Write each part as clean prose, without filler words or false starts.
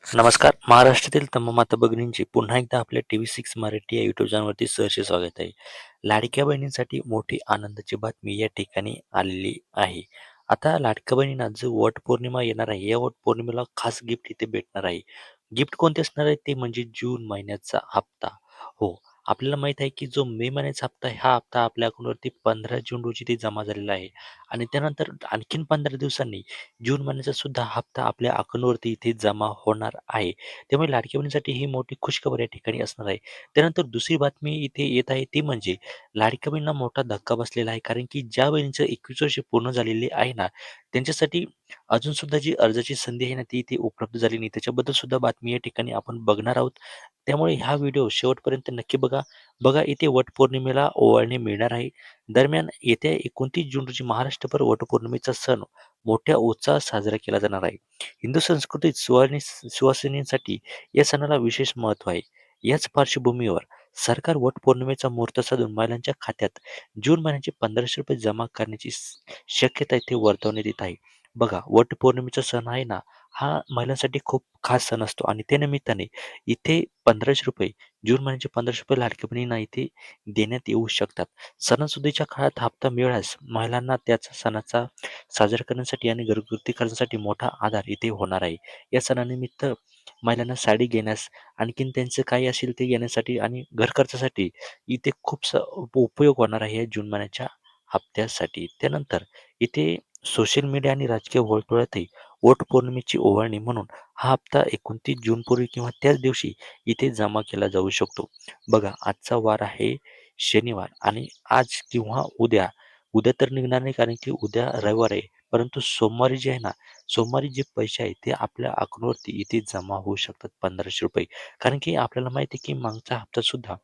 नमस्कार. महाराष्ट्रातील तमाम माता भगिनींचे पुन्हा एकदा आपल्या TV6 मराठी या यूट्यूब चॅनलवरती सहर्ष स्वागत आहे. लाडक्या बहिणींसाठी मोठी आनंदाची बातमी या ठिकाणी आलेली आहे. आता लाडक्या बहिणींना जो वटपौर्णिमा येणार आहे, या वटपौर्णिमेला खास गिफ्ट इथे भेटणार आहे. गिफ्ट कोणते असणार आहे ते म्हणजे जून महिन्याचा हप्ता. हो, आपल्याला माहीत आहे की जो मे महिन्याचा हप्ता आहे, हा हप्ता आपल्या अकाउंटवरती 15 जून रोजी ते जमा झालेला आहे आणि त्यानंतर आणखीन 15 दिवसांनी जून महिन्याचा सुद्धा हप्ता आपल्या अकाउंटवरती इथे जमा होणार आहे. त्यामुळे लाडक्या बहिणीसाठी ही मोठी खुशखबर या ठिकाणी असणार आहे. त्यानंतर दुसरी बातमी इथे येत आहे ती म्हणजे लाडक्या बहिणींना मोठा धक्का बसलेला आहे. कारण की ज्या बहिणीचं 21 वर्षे पूर्ण झालेली आहे ना, त्यांच्यासाठी अजून सुद्धा जी अर्जाची संधी आहे ना, ती इथे उपलब्ध झाली नाही. त्याच्याबद्दल सुद्धा बातमी या ठिकाणी आपण बघणार आहोत. त्यामुळे हा व्हिडिओ शेवटपर्यंत नक्की बघा. बघा इथे वटपौर्णिमेला ओवाळणे मिळणार आहे. दरम्यान येत्या 29 जून रोजी महाराष्ट्रभर वटपौर्णिमेचा सण मोठ्या उत्साहात साजरा केला जाणार आहे. हिंदू संस्कृतीत सुवासिनींसाठी या सणाला विशेष महत्त्व आहे. याच पार्श्वभूमीवर सरकार वटपौर्णिमेचा मुहूर्त साधून महिलांच्या खात्यात जून महिन्याचे ₹1500 जमा करण्याची शक्यता इथे वर्तवण्यात येत आहे. बघा, वटपौर्णिमेचा सण आहे ना, हा महिलांसाठी खूप खास सण असतो आणि त्या निमित्ताने इथे ₹1500 जून महिन्याचे ₹1500 लाडक्या बहिणींना इथे देण्यात येऊ शकतात. सणासुदीच्या काळात हप्ता मिळाल्यास महिलांना त्याचा सणाचा साजरा करण्यासाठी आणि घरगुती खर्चासाठी मोठा आधार इथे होणार आहे. या सणानिमित्त महिलांना साडी घेण्यास, आणखीन त्यांचं काही असेल ते घेण्यासाठी आणि घर खर्चासाठी इथे खूपसा उपयोग होणार आहे या जून महिन्याच्या हप्त्यासाठी. त्यानंतर इथे सोशल मीडिया आणि राजकीय वर्तुळातही वटपौर्णिमेची ओवाळणी म्हणून हा हप्ता 29 जूनपूर्वी किंवा त्याच दिवशी इथे जमा केला जाऊ शकतो. बघा, आजचा वार आहे शनिवार आणि आज किंवा उद्या उद्या तर निघणार नाही कारण की उद्या रविवार आहे. परंतु सोमवारी जे आहे ना, सोमवारी जे पैसे आहेत ते आपल्या अकाउंटवरती इथे जमा होऊ शकतात ₹1500. कारण की आपल्याला माहिती आहे की मागचा हप्ता सुद्धा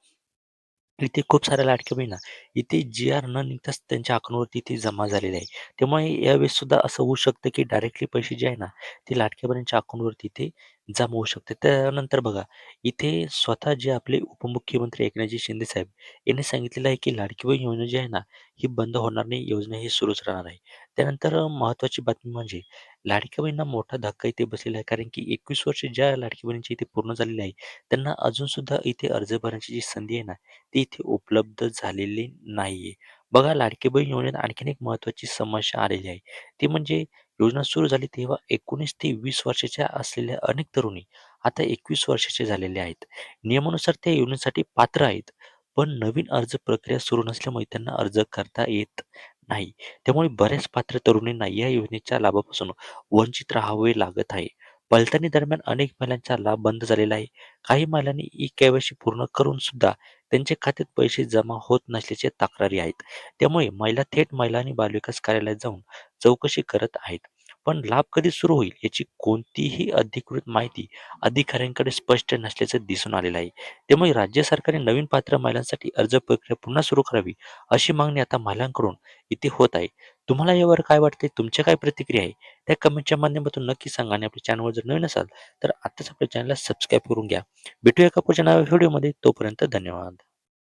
इथे खूप साऱ्या लाडक्या बहिणी इथे जी-आर न निघताच त्यांच्या अकाउंटवरती इथे जमा झालेले आहे. त्यामुळे यावेळेस सुद्धा असं होऊ शकतं की डायरेक्टली पैसे जे आहे ना, ते लाडक्या बहिणींच्या अकाउंटवरती इथे जमा होऊ शकते. त्यानंतर बघा, इथे स्वतः जे आपले उपमुख्यमंत्री एकनाथजी शिंदे साहेब यांनी सांगितलेलं आहे की लाडकी बहीण योजना जी आहे ना, ही बंद होणार नाही. योजना ही सुरूच राहणार आहे. त्यानंतर महत्त्वाची बातमी म्हणजे लाडक्या बहिणींना मोठा धक्का इथे बसलेला आहे. कारण की 21 वर्ष ज्या लाडकी बहिणींची इथे पूर्ण झालेली आहे, त्यांना अजून सुद्धा इथे अर्ज भरण्याची जी संधी आहे ना, ती इथे उपलब्ध झालेली नाहीये. बघा, लाडकी बहीण योजनेत आणखीन एक महत्त्वाची समस्या आलेली आहे. ती म्हणजे योजना सुरू झाली तेव्हा 19 ते 20 वर्षाच्या असलेल्या अनेक तरुणी आता 21 वर्षाचे झालेले आहेत. नियमानुसार त्या योजनेसाठी पात्र आहेत. पण नवीन अर्ज प्रक्रिया सुरू नसल्यामुळे त्यांना अर्ज करता येत नाही. त्यामुळे बऱ्याच पात्र तरुणींना या योजनेच्या लाभापासून वंचित राहावे लागत आहे. पडताळणी दरम्यान अनेक महिलांचा लाभ बंद झालेला आहे. काही महिलांनी ई-के-वाय-सी पूर्ण करून सुद्धा त्यांच्या खात्यात पैसे जमा होत नसल्याच्या तक्रारी आहेत. त्यामुळे महिला थेट महिला आणि बालविकास कार्यालयात जाऊन चौकशी करत आहेत. पण लाभ कधी सुरू होईल याची कोणतीही अधिकृत माहिती अधिकाऱ्यांकडे स्पष्ट नसल्याचं दिसून आलेलं आहे. त्यामुळे राज्य सरकारने नवीन पात्र महिलांसाठी अर्ज प्रक्रिया पुन्हा सुरू करावी अशी मागणी आता महिलांकडून इथे होत आहे. तुम्हाला यावर काय वाटते? तुमच्या काय प्रतिक्रिया आहे? त्या कमेंटच्या माध्यमातून नक्की सांगा आणि आपल्या चॅनलवर जर नवीन असाल तर आत्ताच आपल्या चॅनलला सबस्क्राईब करून घ्या. भेटूया एका पुढच्या नव्या व्हिडिओमध्ये. तोपर्यंत धन्यवाद.